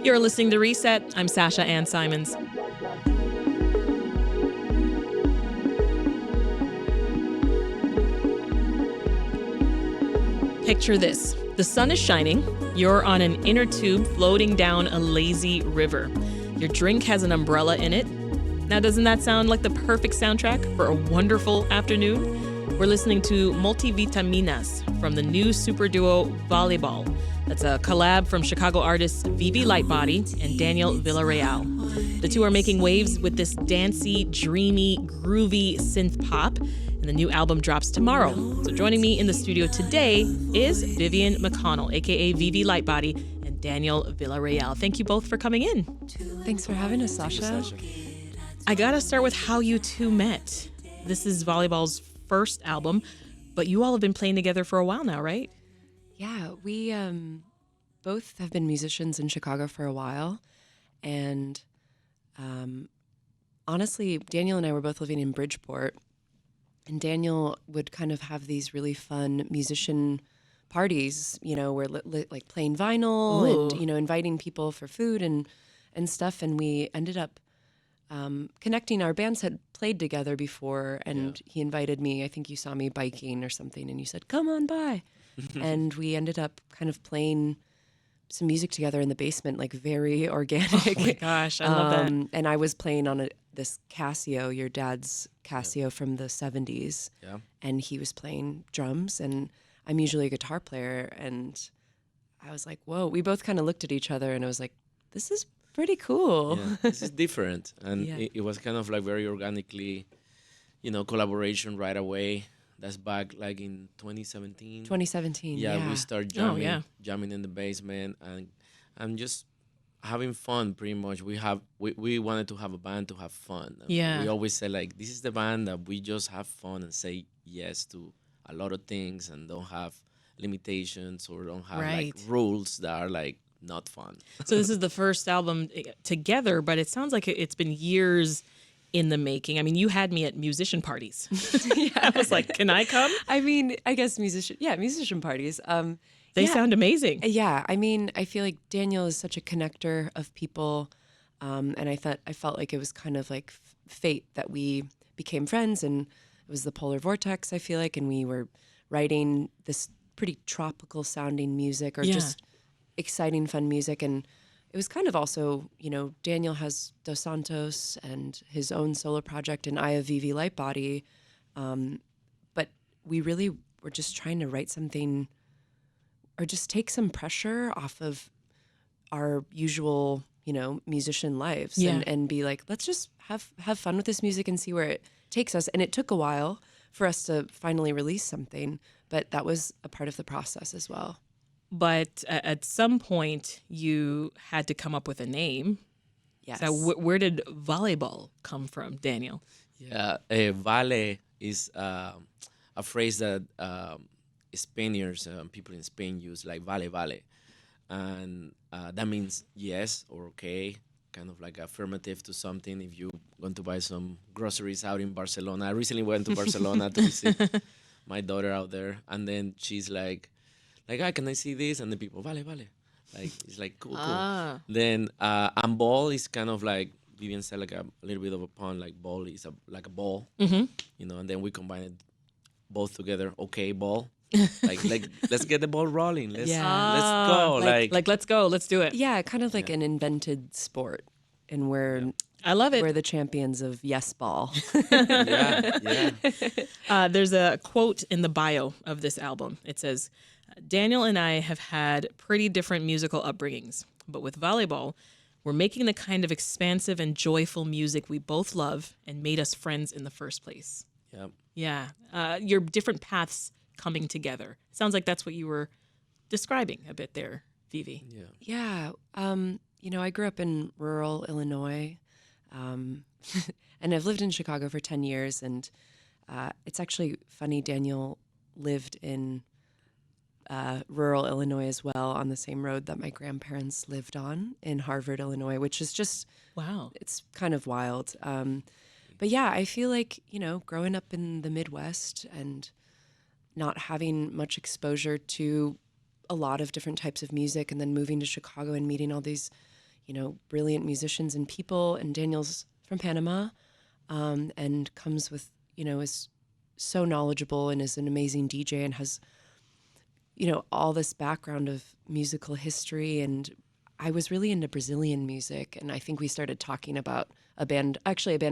You're listening to Reset. I'm Sasha-Ann Simons. Picture this. The sun is shining. You're on an inner tube floating down a lazy river. Your drink has an umbrella in it. Now, doesn't that sound like the perfect soundtrack for a wonderful afternoon? We're listening to Multi-Vitaminas from the new superduo Valebol. That's a collab from Chicago artists Vivi Lightbody and Daniel Villarreal. The two are making waves with this dancey, dreamy, groovy synth pop, and the new album drops tomorrow. So joining me in the studio today is Vivian McConnell, aka Vivi Lightbody, and Daniel Villarreal. Thank you both for coming in. Thanks for having us, Sasha. I gotta start with how you two met. This is Volleybol's first album, but you all have been playing together for a while now, right? Yeah, we both have been musicians in Chicago for a while, and honestly, Daniel and I were both living in Bridgeport, and Daniel would kind of have these really fun musician parties, you know, where like playing vinyl. Ooh. And, you know, inviting people for food and stuff, and we ended up connecting. Our bands had played together before, and he invited me. I think you saw me biking or something, and you said, "Come on by." And we ended up kind of playing some music together in the basement, like very organic. Oh my gosh, I love that. And I was playing on this Casio, your dad's Casio from the 70s. Yeah. And he was playing drums, and I'm usually a guitar player. And I was like, whoa, we both kind of looked at each other, and I was like, this is pretty cool. Yeah, this is different. And Yeah. it was kind of like very organically, you know, collaboration right away. That's back like in 2017. 2017, Yeah, we started jamming, yeah. jamming in the basement, and I'm just having fun pretty much. We wanted to have a band to have fun. And Yeah. we always say like, this is the band that we just have fun and say yes to a lot of things and don't have limitations or don't have Right. like rules that are like not fun. So this is the first album together, but it sounds like it's been years in the making. I mean, you had me at musician parties. I was like, can I come? I mean, I guess musician parties. They yeah. sound amazing. Yeah, I mean, I feel like Daniel is such a connector of people, and I felt like it was kind of like fate that we became friends, and it was the polar vortex, I feel like, and we were writing this pretty tropical sounding music, or Yeah. just exciting, fun music, and it was kind of also, you know, Daniel has Dos Santos and his own solo project, and I have Vivi Lightbody, but we really were just trying to write something or just take some pressure off of our usual, you know, musician lives. Yeah. And be like, let's just have fun with this music and see where it takes us. And it took a while for us to finally release something, but that was a part of the process as well. But at some point, you had to come up with a name. Yes. So where did Valebol come from, Daniel? Yeah, vale is a phrase that Spaniards, people in Spain use, like vale, and that means yes or okay, kind of like affirmative to something. If you want to buy some groceries out in Barcelona, I recently went to Barcelona to visit my daughter out there, and then she's like, can I see this? And the people, vale, like it's like cool. Then and ball is kind of like Vivian said, like a little bit of a pun, like ball is like a ball, you know, and then we combine it both together. Okay, ball. like let's get the ball rolling. Let's go. Like let's go. Let's do it. Yeah, kind of like an invented sport. And I love it. we're the champions of yes ball. yeah. There's a quote in the bio of this album. It says, Daniel and I have had pretty different musical upbringings, but with Valebol, we're making the kind of expansive and joyful music we both love and made us friends in the first place. Yeah. Yeah. Your different paths coming together. Sounds like that's what you were describing a bit there, Vivi. Yeah. Yeah. You know, I grew up in rural Illinois, and I've lived in Chicago for 10 years. And it's actually funny, Daniel lived in rural Illinois as well, on the same road that my grandparents lived on in Harvard, Illinois, which is just, Wow. it's kind of wild. But yeah, I feel like, you know, growing up in the Midwest and not having much exposure to a lot of different types of music, and then moving to Chicago and meeting all these, brilliant musicians and people. And Daniel's from Panama, and comes with, is so knowledgeable and is an amazing DJ and has, all this background of musical history. And I was really into Brazilian music, and I think we started talking about a band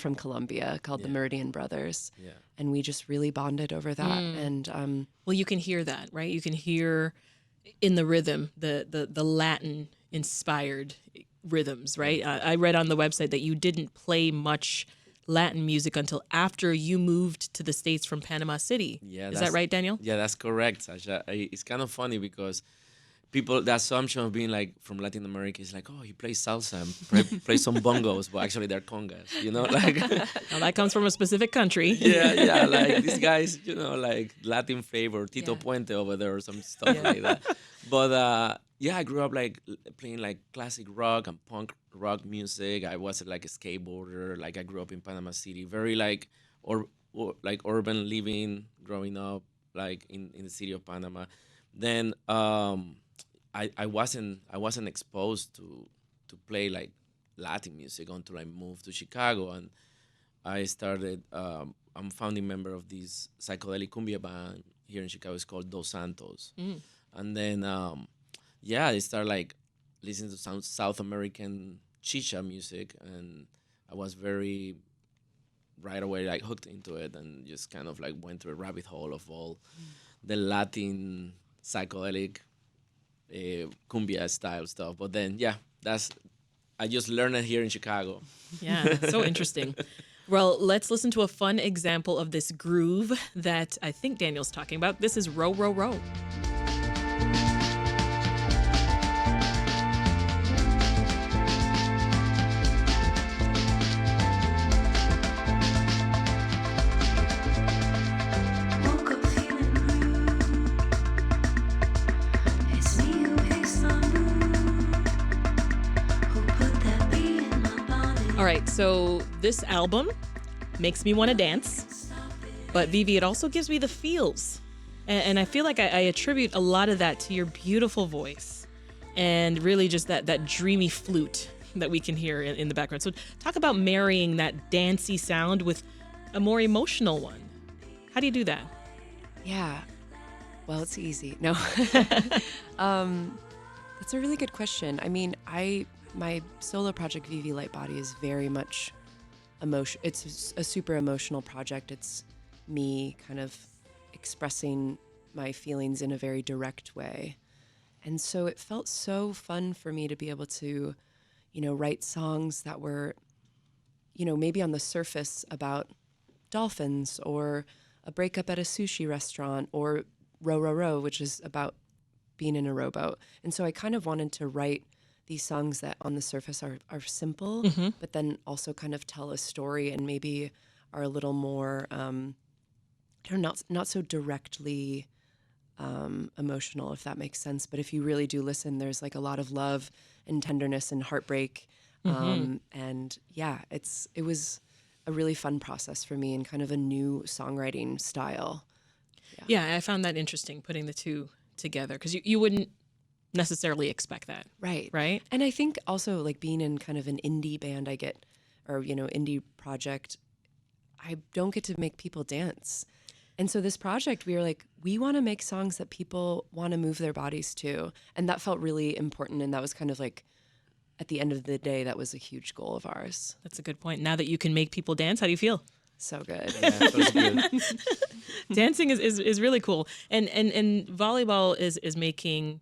from Colombia called the Meridian Brothers. Yeah. And we just really bonded over that. And Well, you can hear that, right? You can hear in the rhythm the Latin inspired rhythms, right? I read on the website that you didn't play much Latin music until after you moved to the States from Panama City. Yeah, is that right, Daniel? Yeah, that's correct, Sasha. It's kind of funny because people, the assumption of being like from Latin America is like, oh, he plays salsa and plays some bongos, but actually they're congas, like. Well, that comes from a specific country. Yeah, like these guys, like Latin flavor, Tito Puente over there or some stuff like that. But I grew up like playing like classic rock and punk rock music. I was like a skateboarder. Like I grew up in Panama City, very like like urban living, growing up like in the city of Panama. Then I wasn't exposed to play like Latin music until I moved to Chicago, and I started. I'm founding member of this psychedelic cumbia band here in Chicago. It's called Dos Santos, and then I started like listening to some South American chicha music, and I was very right away like hooked into it, and just kind of like went through a rabbit hole of all the Latin psychedelic cumbia style stuff. But then I just learned it here in Chicago. Yeah, so interesting. Well, let's listen to a fun example of this groove that I think Daniel's talking about. This is Row, Row, Row. All right, so this album makes me want to dance, but Vivi, it also gives me the feels. And I feel like I attribute a lot of that to your beautiful voice and really just that dreamy flute that we can hear in the background. So talk about marrying that dancey sound with a more emotional one. How do you do that? Yeah, well, it's easy. No, that's a really good question. I mean, my solo project, Vivi Lightbody, is very much emotion. It's a super emotional project. It's me kind of expressing my feelings in a very direct way. And so it felt so fun for me to be able to, write songs that were, maybe on the surface about dolphins or a breakup at a sushi restaurant or Row, Row, Row, which is about being in a rowboat. And so I kind of wanted to write these songs that on the surface are simple, but then also kind of tell a story and maybe are a little more, not so directly emotional, if that makes sense. But if you really do listen, there's like a lot of love and tenderness and heartbreak. And yeah, it was a really fun process for me and kind of a new songwriting style. Yeah, I found that interesting, putting the two together, because you wouldn't necessarily expect that. Right. And I think also like being in kind of an indie band indie project, I don't get to make people dance. And so this project, we were like, we want to make songs that people want to move their bodies to. And that felt really important. And that was kind of like, at the end of the day, that was a huge goal of ours. That's a good point. Now that you can make people dance, how do you feel? So good. Yeah, it feels good. Dancing is really cool. And Valebol is making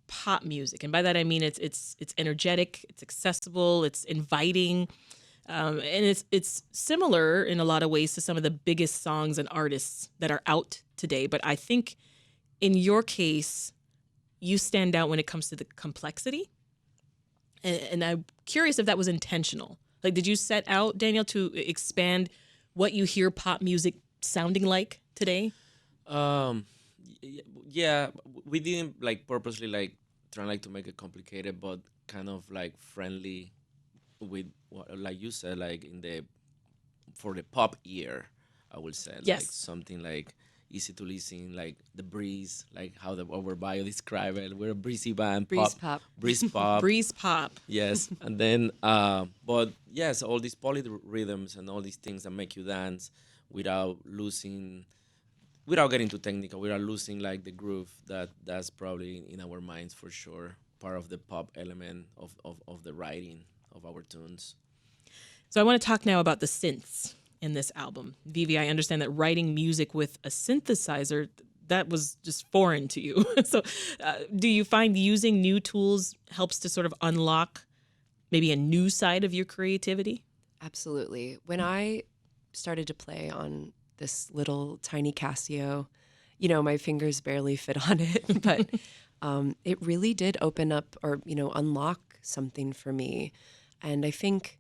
pop music, and by that I mean it's energetic, it's accessible, it's inviting, and it's similar in a lot of ways to some of the biggest songs and artists that are out today. But I think in your case, you stand out when it comes to the complexity, and I'm curious if that was intentional. Like, did you set out, Daniel, to expand what you hear pop music sounding like today? Yeah, we didn't like purposely like trying like to make it complicated, but kind of like friendly with what, like you said, like for the pop ear, I would say. Yes. Like something like easy to listen, like the breeze, like how our bio describe it. We're a breezy band, Breeze pop. breeze pop. Breeze pop. Yes, and then, but yes, all these polyrhythms and all these things that make you dance without losing, without getting too technical, without losing like the groove. That's probably in our minds for sure, part of the pop element of the writing of our tunes. So I want to talk now about the synths in this album. Vivi, I understand that writing music with a synthesizer, that was just foreign to you. So do you find using new tools helps to sort of unlock maybe a new side of your creativity? Absolutely. When I started to play on this little tiny Casio, my fingers barely fit on it, but it really did open up or, unlock something for me. And I think,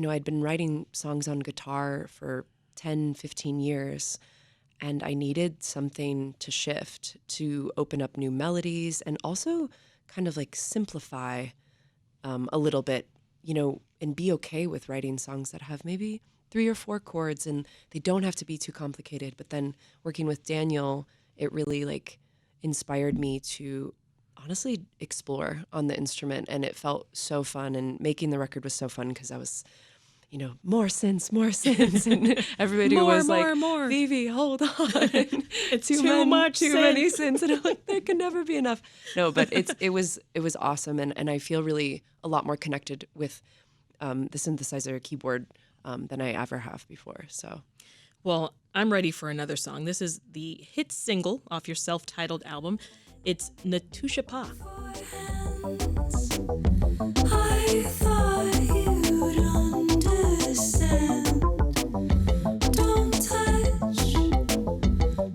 I'd been writing songs on guitar for 10, 15 years, and I needed something to shift, to open up new melodies and also kind of like simplify a little bit, and be okay with writing songs that have maybe 3 or 4 chords and they don't have to be too complicated. But then working with Daniel, it really like inspired me to honestly explore on the instrument, and it felt so fun, and making the record was so fun because I was more synths, and everybody was like, more. Vivi, hold on. It's too much too synth. many synths. And I'm like, there can never be enough. No, but it was awesome. And I feel really a lot more connected with the synthesizer keyboard than I ever have before. So, Well, I'm ready for another song. This is the hit single off your self-titled album. It's Ne touche pas. I thought you'd understand. Don't touch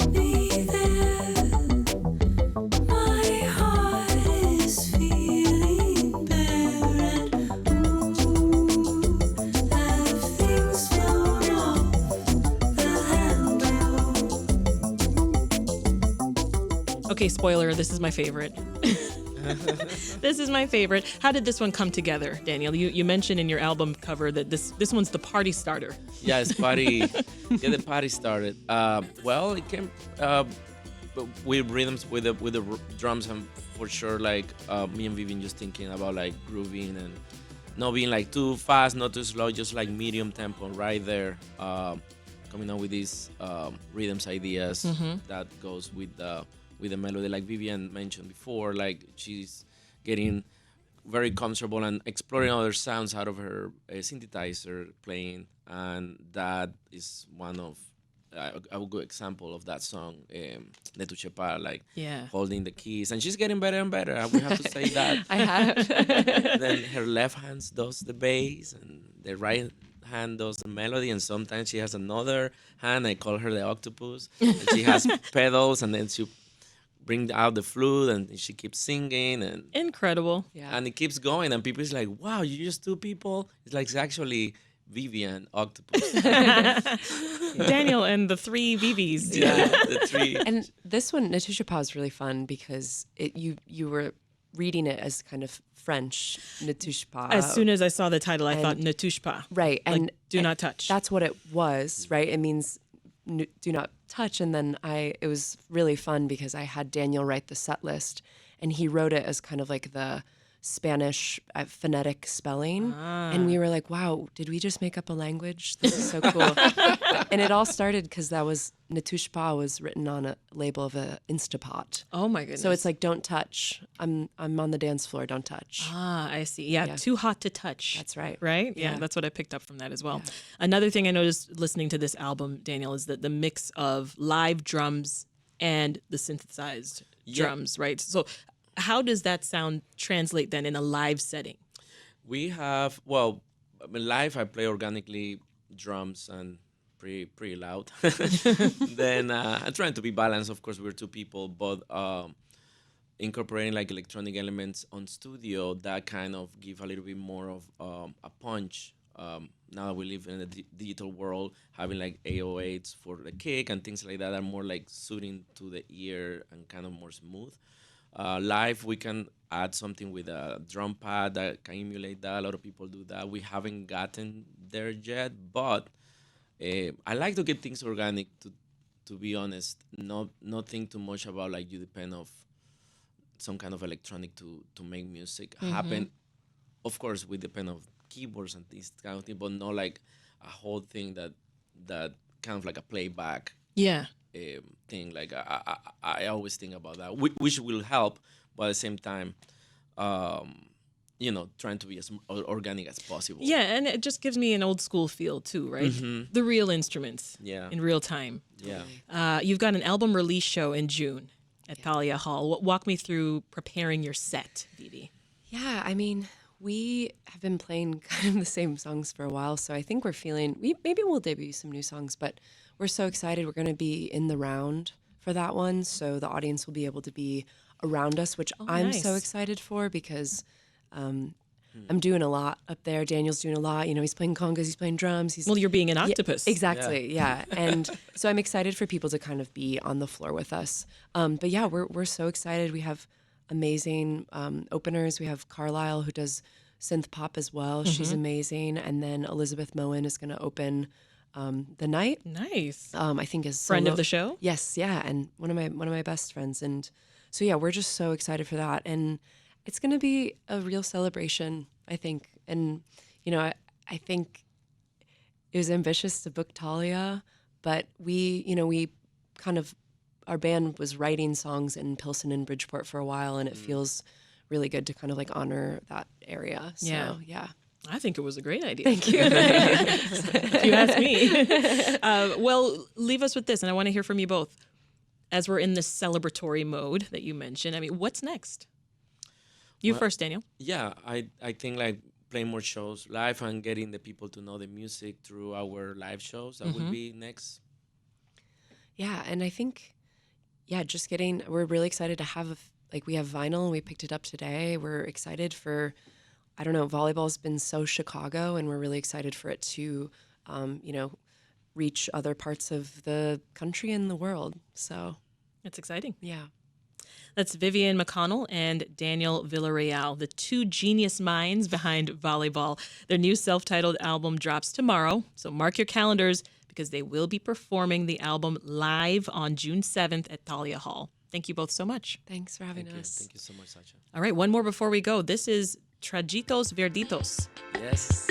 me there. My heart is feeling bare, and have things flown off the handle. Okay, spoiler, this is my favorite. This is my favorite. How did this one come together, Daniel? You mentioned in your album cover that this one's the party starter. Yeah, it's party. Get the party started. Well, it came with rhythms, with the drums, and for sure, like me and Vivian just thinking about like grooving and not being like too fast, not too slow, just like medium tempo right there. Coming up with these rhythms ideas that goes with the melody, like Vivian mentioned before. Like she's getting very comfortable and exploring other sounds out of her synthesizer playing, and that is one of a good example of that song, Ne touche pas, like holding the keys, and she's getting better and better. We have to say that. I have. Then her left hand does the bass, and the right hand does the melody, and sometimes she has another hand. I call her the octopus. And she has pedals, and then she bring out the flute, and she keeps singing, and Incredible. Yeah. and it keeps going, and people is like, wow, you just 2 people. It's like, it's actually Vivian octopus. Daniel and the 3 Vivis. Yeah, the 3. And this one, Ne touche pas, is really fun because you were reading it as kind of French, Ne touche pas. As soon as I saw the title, I thought Ne touche pas. Right. Like, And do not touch. That's what it was, right? It means do not touch. And then it was really fun because I had Daniel write the set list, and he wrote it as kind of like the Spanish phonetic spelling. And we were like, wow, did we just make up a language? This is so cool. And it all started because that was Ne touche pas was written on a label of a Instapot. Oh my goodness. So it's like, don't touch. I'm on the dance floor. Don't touch. I see. Yeah, Yeah. too hot to touch. That's right. Right? Yeah, Yeah. that's what I picked up from that as well. Another thing I noticed listening to this album, Daniel, is that the mix of live drums and the synthesized drums, right? So how does that sound translate then in a live setting? We have, well, I mean, live I play organically drums and pretty loud. Then I'm trying to be balanced. Of course, we're 2 people, but incorporating like electronic elements on studio that kind of give a little bit more of a punch. Now that we live in a digital world, having like 808s for the kick and things like that are more like suiting to the ear and kind of more smooth. Live, we can add something with a drum pad that can emulate that. A lot of people do that. We haven't gotten there yet, but I like to get things organic to be honest, not think too much about like you depend of some kind of electronic to make music happen. Of course, we depend on keyboards and this kind of thing, but not like a whole thing that kind of like a playback Yeah. thing. Like I always think about that, which will help, but at the same time, trying to be as organic as possible. Yeah, and it just gives me an old school feel too, right? The real instruments Yeah. in real time. Yeah. You've got an album release show in June at Thalia Hall. Walk me through preparing your set, Vivi. Yeah, I mean, we have been playing kind of the same songs for a while, so I think maybe we'll debut some new songs, but we're so excited. We're going to be in the round for that one, so the audience will be able to be around us, which I'm so nice. excited for because I'm doing a lot up there. Daniel's doing a lot. He's playing congas, he's playing drums. Well, you're being an octopus. Exactly, yeah. And so I'm excited for people to kind of be on the floor with us. But yeah, we're so excited. We have amazing openers. We have Carlisle, who does synth pop as well. She's amazing. And then Elizabeth Moen is going to open the night. Nice. I think is Friend of the show? Yes, yeah, and one of my best friends. And so yeah, we're just so excited for that. And it's going to be a real celebration, I think. And I think it was ambitious to book Thalia, but we kind of, our band was writing songs in Pilsen and Bridgeport for a while, and it feels really good to kind of like honor that area. So, yeah. I think it was a great idea. Thank you. If you ask me. Well, leave us with this, and I want to hear from you both. As we're in this celebratory mode that you mentioned, I mean, what's next? You first, Daniel. Yeah, I think like playing more shows live and getting the people to know the music through our live shows. That would be next. Yeah, and I think, we're really excited to have, we have vinyl, and we picked it up today. We're excited for, volleyball's been so Chicago, and we're really excited for it to, reach other parts of the country and the world. So, It's exciting. yeah. That's Vivian McConnell and Daniel Villarreal, the two genius minds behind Valebol. Their new self-titled album drops tomorrow, so mark your calendars because they will be performing the album live on June 7th at Thalia Hall. Thank you both so much. Thanks for having us. Thank you so much, Sasha. All right, one more before we go. This is Trajitos Verditos. Yes.